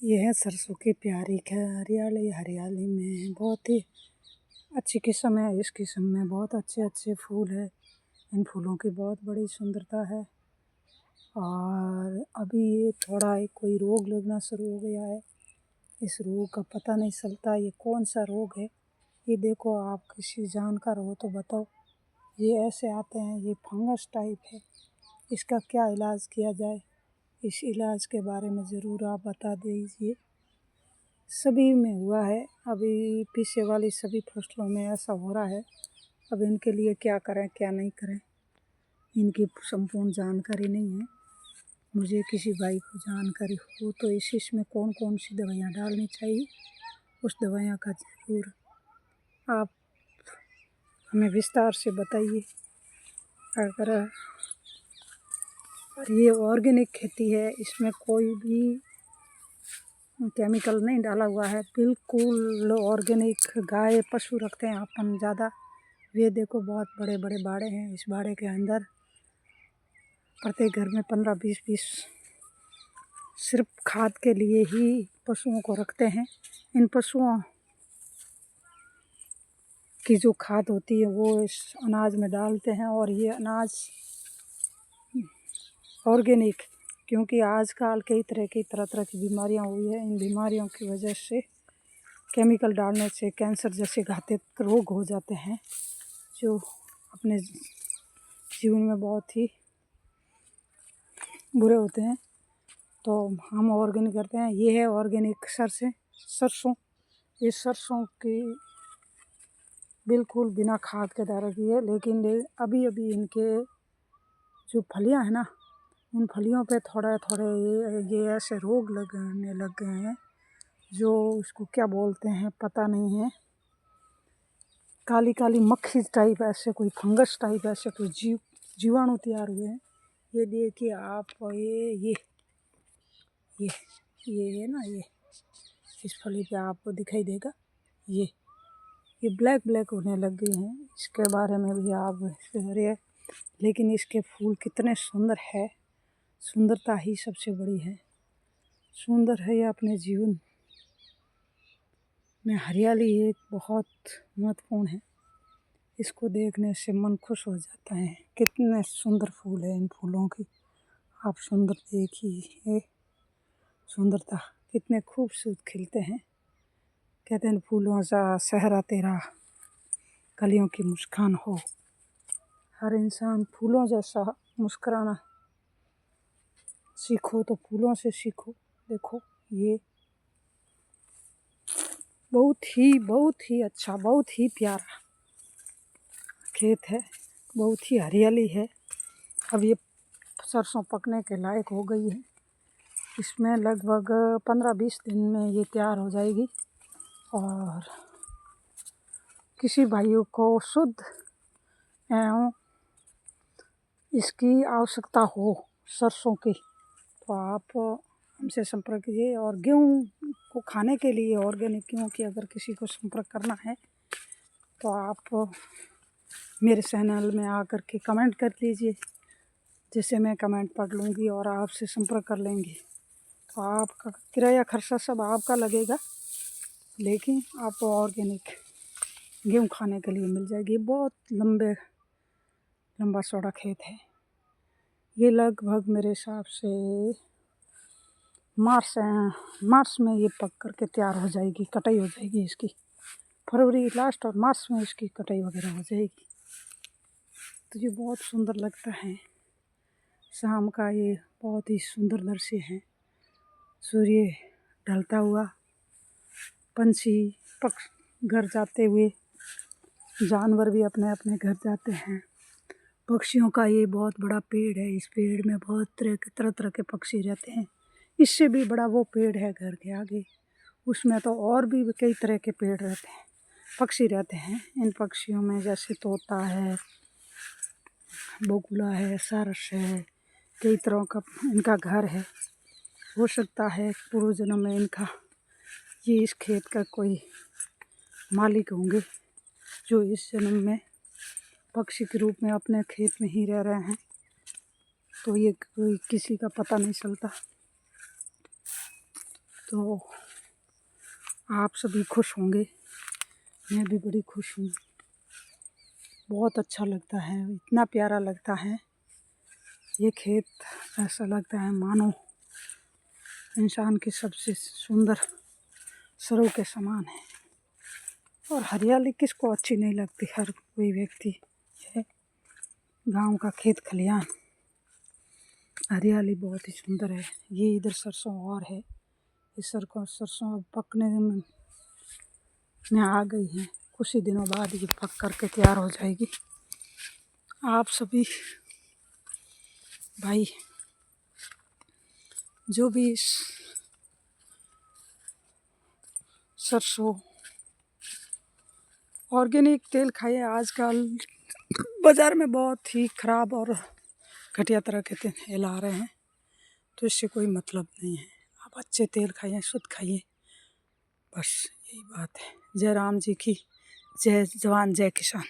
ये है सरसों की प्यारी हरियाली हरियाली में बहुत ही अच्छी किस्म है। इस किस्म में बहुत अच्छे अच्छे फूल है। इन फूलों की बहुत बड़ी सुंदरता है। और अभी ये थोड़ा कोई रोग लगना शुरू हो गया है। इस रोग का पता नहीं चलता ये कौन सा रोग है। ये देखो, आप किसी जानकार हो तो बताओ। ये ऐसे आते हैं, ये फंगस टाइप है। इसका क्या इलाज किया जाए, इस इलाज के बारे में ज़रूर आप बता दीजिए। सभी में हुआ है, अभी पीछे वाली सभी फसलों में ऐसा हो रहा है। अब इनके लिए क्या करें क्या नहीं करें, इनकी संपूर्ण जानकारी नहीं है। मुझे किसी भाई को जानकारी हो तो इसमें कौन कौन सी दवाइयाँ डालनी चाहिए, उस दवाइयाँ का ज़रूर आप हमें विस्तार से बताइए। अगर ये ऑर्गेनिक खेती है, इसमें कोई भी केमिकल नहीं डाला हुआ है, बिल्कुल ऑर्गेनिक। गाय पशु रखते हैं अपन ज़्यादा। ये देखो, बहुत बड़े बड़े बाड़े हैं। इस बाड़े के अंदर प्रत्येक घर में 15-20 सिर्फ खाद के लिए ही पशुओं को रखते हैं। इन पशुओं की जो खाद होती है वो इस अनाज में डालते हैं। और ये अनाज ऑर्गेनिक, क्योंकि आजकल कई तरह तरह की बीमारियां हुई है। इन बीमारियों की वजह से केमिकल डालने से कैंसर जैसे घातक रोग हो जाते हैं, जो अपने जीवन में बहुत ही बुरे होते हैं। तो हम ऑर्गेनिक करते हैं। ये है ऑर्गेनिक सरसों। ये सरसों की बिल्कुल बिना खाद के डाला की है, लेकिन अभी अभी इनके जो फलियां हैं ना, उन फलियों पे थोड़ा थोड़े ये ऐसे रोग लगने लग गए हैं, जो उसको क्या बोलते हैं पता नहीं है। काली काली मक्खी टाइप, ऐसे कोई फंगस टाइप, ऐसे कोई जीवाणु तैयार हुए हैं। ये देखिए आप, ये है ना, ये इस फली पे आपको दिखाई देगा। ये ब्लैक ब्लैक होने लग गई हैं। इसके बारे में भी आप है, लेकिन इसके फूल कितने सुंदर है। सुंदरता ही सबसे बड़ी है। सुंदर है, ये अपने जीवन में हरियाली एक बहुत महत्वपूर्ण है। इसको देखने से मन खुश हो जाता है। कितने सुंदर फूल है इन फूलों की, आप सुंदर देखिए। सुंदरता कितने खूबसूरत खिलते हैं। कहते हैं फूलों सा सहरा तेरा, कलियों की मुस्कान हो। हर इंसान फूलों जैसा मुस्कुराना सीखो तो फूलों से सीखो। देखो, ये बहुत ही अच्छा, बहुत ही प्यारा खेत है, बहुत ही हरियाली है। अब ये सरसों पकने के लायक हो गई है। इसमें लगभग 15-20 दिन में ये तैयार हो जाएगी। और किसी भाइयों को शुद्ध एवं इसकी आवश्यकता हो सरसों की, तो आप हमसे संपर्क कीजिए। और गेहूँ को खाने के लिए ऑर्गेनिक गेहूँ की अगर किसी को संपर्क करना है तो आप मेरे चैनल में आकर के कमेंट कर लीजिए, जिससे मैं कमेंट पढ़ लूँगी और आपसे संपर्क कर लेंगे। तो आपका किराया खर्चा सब आपका लगेगा, लेकिन आपको ऑर्गेनिक गेहूँ खाने के लिए मिल जाएगी। बहुत लंबा चौड़ा खेत है। ये लगभग मेरे हिसाब से मार्च में ये पक करके तैयार हो जाएगी, कटाई हो जाएगी इसकी। फरवरी लास्ट और मार्च में इसकी कटाई वगैरह हो जाएगी। तो ये बहुत सुंदर लगता है। शाम का ये बहुत ही सुंदर दृश्य है। सूर्य ढलता हुआ, पंछी घर जाते हुए, जानवर भी अपने अपने घर जाते हैं। पक्षियों का ये बहुत बड़ा पेड़ है। इस पेड़ में बहुत तरह तरह के पक्षी रहते हैं। इससे भी बड़ा वो पेड़ है घर के आगे, उसमें तो और भी कई तरह के पेड़ रहते हैं, पक्षी रहते हैं। इन पक्षियों में जैसे तोता है, बगुला है, सारस है, कई तरह का इनका घर है। हो सकता है पूर्व जन्म में इनका ये इस खेत का कोई मालिक होंगे, जो इस जन्म में पक्षी के रूप में अपने खेत में ही रह रहे हैं। तो ये कोई किसी का पता नहीं चलता। तो आप सभी खुश होंगे, मैं भी बड़ी खुश हूँ। बहुत अच्छा लगता है, इतना प्यारा लगता है ये खेत। ऐसा लगता है मानो इंसान की सबसे सुंदर सरों के समान है। और हरियाली किसको अच्छी नहीं लगती, हर कोई व्यक्ति है। गांव का खेत खलियान, हरियाली बहुत ही सुंदर है। ये इधर सरसों और है, इस सरसों अब पकने में आ गई है। कुछ ही दिनों बाद ये पक करके तैयार हो जाएगी। आप सभी भाई जो भी इस सरसों ऑर्गेनिक तेल खाइए। आजकल बाज़ार में बहुत ही ख़राब और घटिया तरह के तेल आ रहे हैं, तो इससे कोई मतलब नहीं है। आप अच्छे तेल खाइए, शुद्ध खाइए, बस यही बात है। जय राम जी की जय जवान जय किसान।